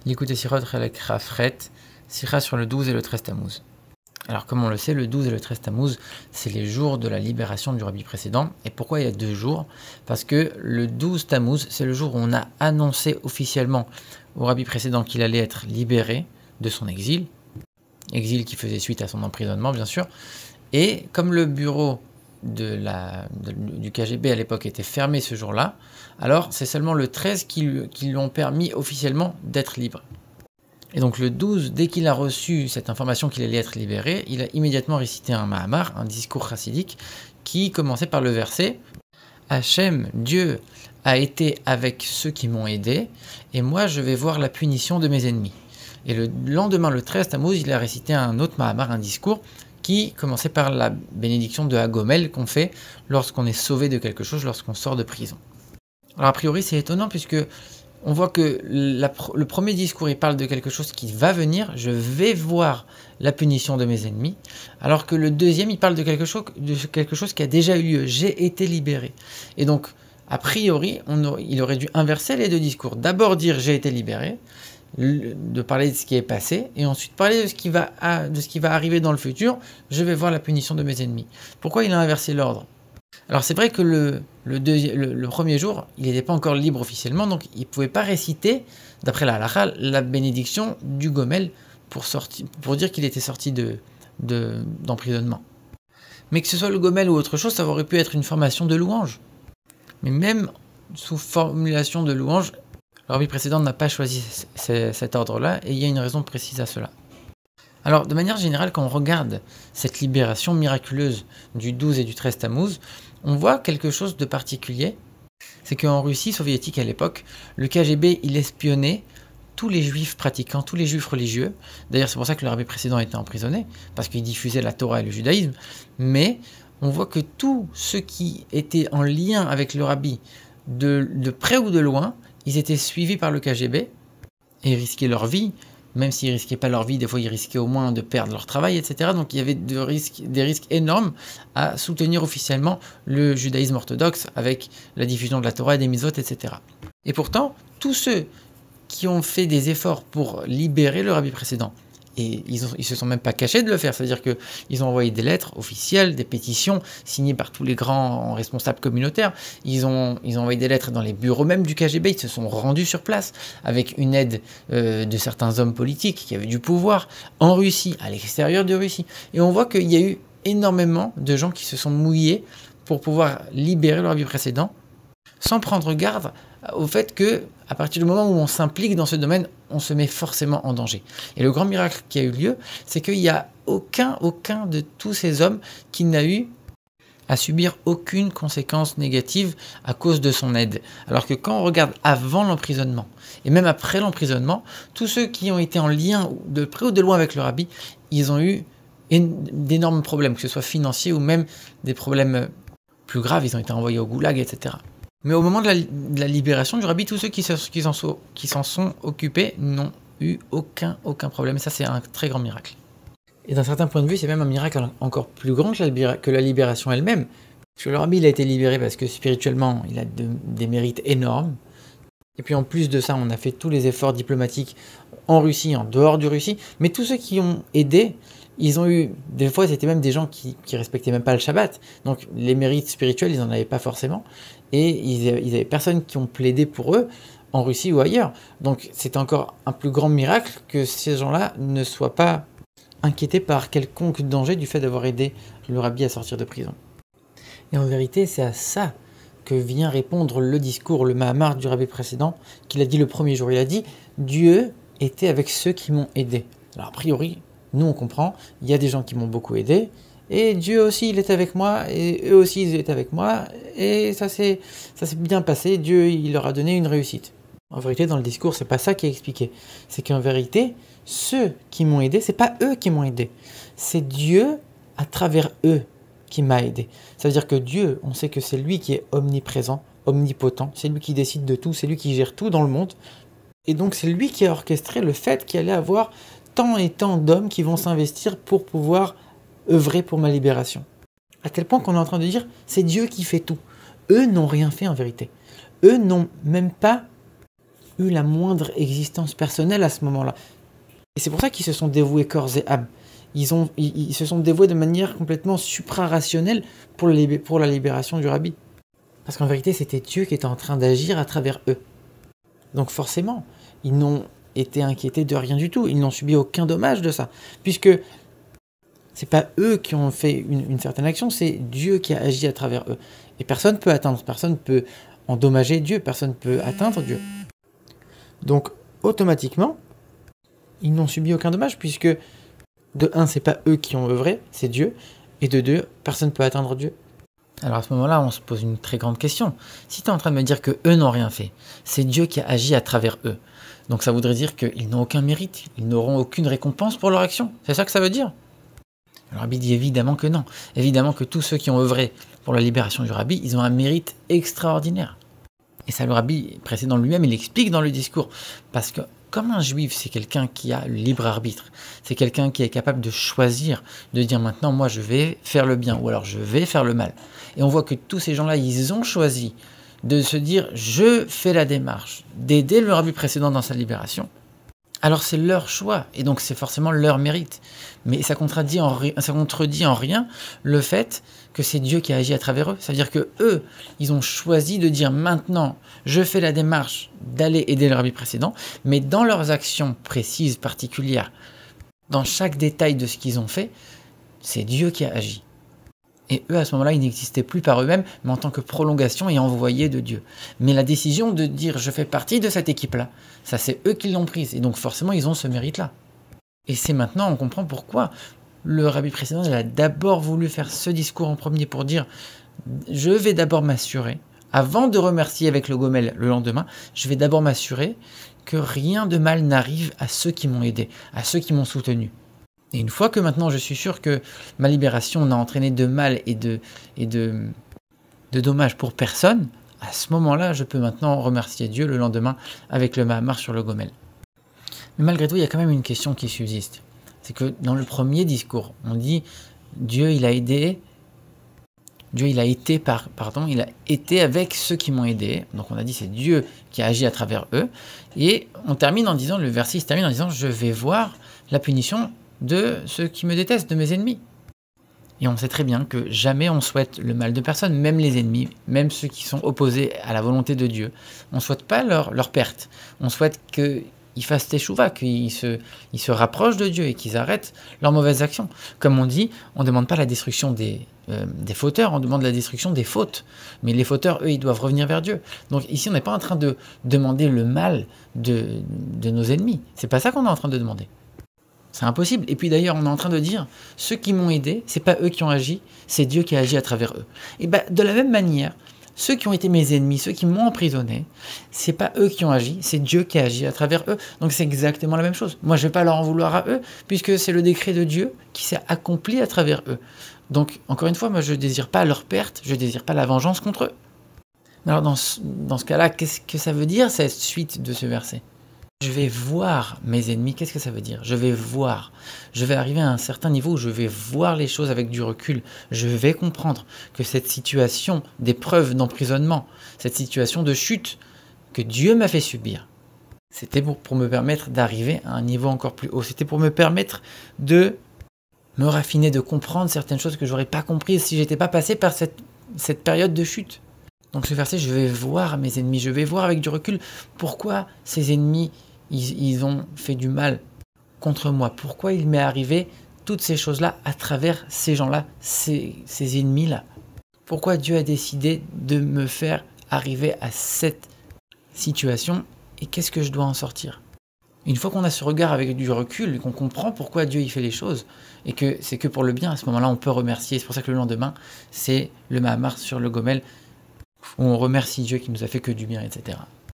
L'écoute Sirot Chelek Rafret, Sira sur le 12 et le 13 Tammuz. Alors comme on le sait, le 12 et le 13 Tammuz, c'est les jours de la libération du rabbi précédent. Et pourquoi il y a 2 jours? Parce que le 12 Tammuz, c'est le jour où on a annoncé officiellement au rabbi précédent qu'il allait être libéré de son exil qui faisait suite à son emprisonnement bien sûr. Et comme le bureau du KGB à l'époque était fermé ce jour-là, alors c'est seulement le 13 qui lui ont permis officiellement d'être libre. Et donc le 12, dès qu'il a reçu cette information qu'il allait être libéré, il a immédiatement récité un Mahamar, un discours chassidique, qui commençait par le verset « Hachem, Dieu, a été avec ceux qui m'ont aidé, et moi je vais voir la punition de mes ennemis. » Et le lendemain, le 13 Tammuz, il a récité un autre Mahamar, un discours, qui commençait par la bénédiction de Hagomel qu'on fait lorsqu'on est sauvé de quelque chose, lorsqu'on sort de prison. Alors a priori c'est étonnant puisque on voit que le premier discours il parle de quelque chose qui va venir, je vais voir la punition de mes ennemis, alors que le deuxième il parle de quelque chose qui a déjà eu lieu, j'ai été libéré. Et donc a priori il aurait dû inverser les 2 discours, d'abord dire j'ai été libéré, de parler de ce qui est passé, et ensuite parler de ce qui va arriver dans le futur, je vais voir la punition de mes ennemis. Pourquoi il a inversé l'ordre? Alors c'est vrai que le premier jour, il n'était pas encore libre officiellement, donc il ne pouvait pas réciter, d'après la halakha, la bénédiction du Gomel pour dire qu'il était sorti d'emprisonnement. Mais que ce soit le Gomel ou autre chose, ça aurait pu être une formation de louange. Mais même sous formulation de louange, le rabbi précédent n'a pas choisi cet ordre-là, et il y a une raison précise à cela. Alors, de manière générale, quand on regarde cette libération miraculeuse du 12 et du 13 Tammuz, on voit quelque chose de particulier. C'est qu'en Russie soviétique à l'époque, le KGB, il espionnait tous les juifs pratiquants, tous les juifs religieux. D'ailleurs, c'est pour ça que le rabbi précédent était emprisonné, parce qu'il diffusait la Torah et le judaïsme. Mais on voit que tous ceux qui étaient en lien avec le rabbi, de près ou de loin, ils étaient suivis par le KGB et risquaient leur vie. Même s'ils ne risquaient pas leur vie, des fois ils risquaient au moins de perdre leur travail, etc. Donc il y avait des risques énormes à soutenir officiellement le judaïsme orthodoxe avec la diffusion de la Torah et des mitzvot, etc. Et pourtant, tous ceux qui ont fait des efforts pour libérer le rabbi précédent, et ils se sont même pas cachés de le faire, c'est-à-dire qu'ils ont envoyé des lettres officielles, des pétitions signées par tous les grands responsables communautaires, ils ont envoyé des lettres dans les bureaux même du KGB, ils se sont rendus sur place avec une aide de certains hommes politiques qui avaient du pouvoir en Russie, à l'extérieur de Russie. Et on voit qu'il y a eu énormément de gens qui se sont mouillés pour pouvoir libérer le rabbi précédent, sans prendre garde au fait que, à partir du moment où on s'implique dans ce domaine, on se met forcément en danger. Et le grand miracle qui a eu lieu, c'est qu'il n'y a aucun de tous ces hommes qui n'a eu à subir aucune conséquence négative à cause de son aide. Alors que quand on regarde avant l'emprisonnement, et même après l'emprisonnement, tous ceux qui ont été en lien de près ou de loin avec le rabbi, ils ont eu d'énormes problèmes, que ce soit financiers ou même des problèmes plus graves, ils ont été envoyés au goulag, etc. Mais au moment de la libération du rabbi, tous ceux qui s'en sont occupés n'ont eu aucun problème. Et ça, c'est un très grand miracle. Et d'un certain point de vue, c'est même un miracle encore plus grand que la libération elle-même. Parce que le rabbi, il a été libéré parce que spirituellement, il a des mérites énormes. Et puis en plus de ça, on a fait tous les efforts diplomatiques en Russie, en dehors de Russie. Mais tous ceux qui ont aidé, ils ont eu, des fois c'était même des gens qui respectaient même pas le Shabbat, donc les mérites spirituels ils en avaient pas forcément, et ils avaient personne qui ont plaidé pour eux en Russie ou ailleurs, donc c'est encore un plus grand miracle que ces gens-là ne soient pas inquiétés par quelconque danger du fait d'avoir aidé le rabbi à sortir de prison. Et en vérité c'est à ça que vient répondre le discours, le Mahamar du rabbi précédent, qu'il a dit le premier jour. Il a dit « Dieu était avec ceux qui m'ont aidé ». Alors a priori, nous on comprend, il y a des gens qui m'ont beaucoup aidé, et Dieu aussi il est avec moi, et eux aussi ils étaient avec moi, et ça s'est bien passé, Dieu il leur a donné une réussite. En vérité dans le discours c'est pas ça qui est expliqué, c'est qu'en vérité ceux qui m'ont aidé, c'est pas eux qui m'ont aidé, c'est Dieu à travers eux qui m'a aidé. Ça veut dire que Dieu, on sait que c'est lui qui est omniprésent, omnipotent, c'est lui qui décide de tout, c'est lui qui gère tout dans le monde, et donc c'est lui qui a orchestré le fait qu'il allait avoir tant et tant d'hommes qui vont s'investir pour pouvoir œuvrer pour ma libération. À tel point qu'on est en train de dire, c'est Dieu qui fait tout. Eux n'ont rien fait en vérité. Eux n'ont même pas eu la moindre existence personnelle à ce moment-là. Et c'est pour ça qu'ils se sont dévoués corps et âme. Ils se sont dévoués de manière complètement supra-rationnelle pour la libération du rabbi. Parce qu'en vérité, c'était Dieu qui était en train d'agir à travers eux. Donc forcément, ils n'ont été inquiétés de rien du tout. Ils n'ont subi aucun dommage de ça. Puisque c'est pas eux qui ont fait une certaine action, c'est Dieu qui a agi à travers eux. Et personne ne peut atteindre, personne ne peut endommager Dieu, personne ne peut atteindre Dieu. Donc automatiquement, ils n'ont subi aucun dommage, puisque de un, c'est pas eux qui ont œuvré, c'est Dieu, et de deux, personne ne peut atteindre Dieu. Alors à ce moment-là, on se pose une très grande question. Si tu es en train de me dire que eux n'ont rien fait, c'est Dieu qui a agi à travers eux. Donc ça voudrait dire qu'ils n'ont aucun mérite, ils n'auront aucune récompense pour leur action. C'est ça que ça veut dire? Le rabbi dit évidemment que non. Évidemment que tous ceux qui ont œuvré pour la libération du rabbi, ils ont un mérite extraordinaire. Et ça, le rabbi précédent lui-même, il explique dans le discours. Parce que comme un juif, c'est quelqu'un qui a le libre arbitre, c'est quelqu'un qui est capable de choisir, de dire maintenant, moi je vais faire le bien, ou alors je vais faire le mal. Et on voit que tous ces gens-là, ils ont choisi de se dire, je fais la démarche d'aider le rabbi précédent dans sa libération. Alors c'est leur choix, et donc c'est forcément leur mérite. Mais ça contredit en rien le fait que c'est Dieu qui a agi à travers eux. Ça veut dire que eux, ils ont choisi de dire maintenant, je fais la démarche d'aller aider le rabbi précédent, mais dans leurs actions précises, particulières, dans chaque détail de ce qu'ils ont fait, c'est Dieu qui a agi. Et eux, à ce moment-là, ils n'existaient plus par eux-mêmes, mais en tant que prolongation et envoyés de Dieu. Mais la décision de dire « je fais partie de cette équipe-là », ça c'est eux qui l'ont prise. Et donc forcément, ils ont ce mérite-là. Et c'est maintenant, on comprend pourquoi le rabbi précédent il a d'abord voulu faire ce discours en premier pour dire « je vais d'abord m'assurer, avant de remercier avec le gomel le lendemain, je vais d'abord m'assurer que rien de mal n'arrive à ceux qui m'ont aidé, à ceux qui m'ont soutenu. » Et une fois que maintenant je suis sûr que ma libération n'a entraîné de mal et de dommages pour personne, à ce moment-là, je peux maintenant remercier Dieu le lendemain avec le Mahamar sur le Gomel. Mais malgré tout, il y a quand même une question qui subsiste. C'est que dans le premier discours, on dit Dieu, il a été avec ceux qui m'ont aidé. Donc on a dit c'est Dieu qui a agi à travers eux. Et on termine en disant, le verset se termine en disant je vais voir la punition de ceux qui me détestent, de mes ennemis. Et on sait très bien que jamais on souhaite le mal de personne, même les ennemis, même ceux qui sont opposés à la volonté de Dieu. On ne souhaite pas leur perte. On souhaite qu'ils fassent teshuva, qu'ils se rapprochent de Dieu et qu'ils arrêtent leurs mauvaises actions. Comme on dit, on ne demande pas la destruction des fauteurs, on demande la destruction des fautes. Mais les fauteurs, eux, ils doivent revenir vers Dieu. Donc ici, on n'est pas en train de demander le mal de nos ennemis. C'est pas ça qu'on est en train de demander. C'est impossible. Et puis d'ailleurs, on est en train de dire, ceux qui m'ont aidé, c'est pas eux qui ont agi, c'est Dieu qui a agi à travers eux. Et bien, de la même manière, ceux qui ont été mes ennemis, ceux qui m'ont emprisonné, c'est pas eux qui ont agi, c'est Dieu qui a agi à travers eux. Donc c'est exactement la même chose. Moi, je vais pas leur en vouloir à eux, puisque c'est le décret de Dieu qui s'est accompli à travers eux. Donc, encore une fois, moi, je désire pas leur perte, je désire pas la vengeance contre eux. Alors, dans ce cas-là, qu'est-ce que ça veut dire, cette suite de ce verset ? Je vais voir mes ennemis, qu'est-ce que ça veut dire? Je vais voir. Je vais arriver à un certain niveau où je vais voir les choses avec du recul. Je vais comprendre que cette situation d'épreuve, d'emprisonnement, cette situation de chute que Dieu m'a fait subir, c'était pour me permettre d'arriver à un niveau encore plus haut. C'était pour me permettre de me raffiner, de comprendre certaines choses que je n'aurais pas comprises si je n'étais pas passé par cette période de chute. Donc ce verset, je vais voir mes ennemis, je vais voir avec du recul pourquoi ces ennemis ils ont fait du mal contre moi. Pourquoi il m'est arrivé toutes ces choses-là à travers ces gens-là, ces ennemis-là. Pourquoi Dieu a décidé de me faire arriver à cette situation et qu'est-ce que je dois en sortir? Une fois qu'on a ce regard avec du recul et qu'on comprend pourquoi Dieu y fait les choses et que c'est que pour le bien, à ce moment-là, on peut remercier. C'est pour ça que le lendemain, c'est le Mahamar sur le Gomel où on remercie Dieu qui nous a fait que du bien, etc.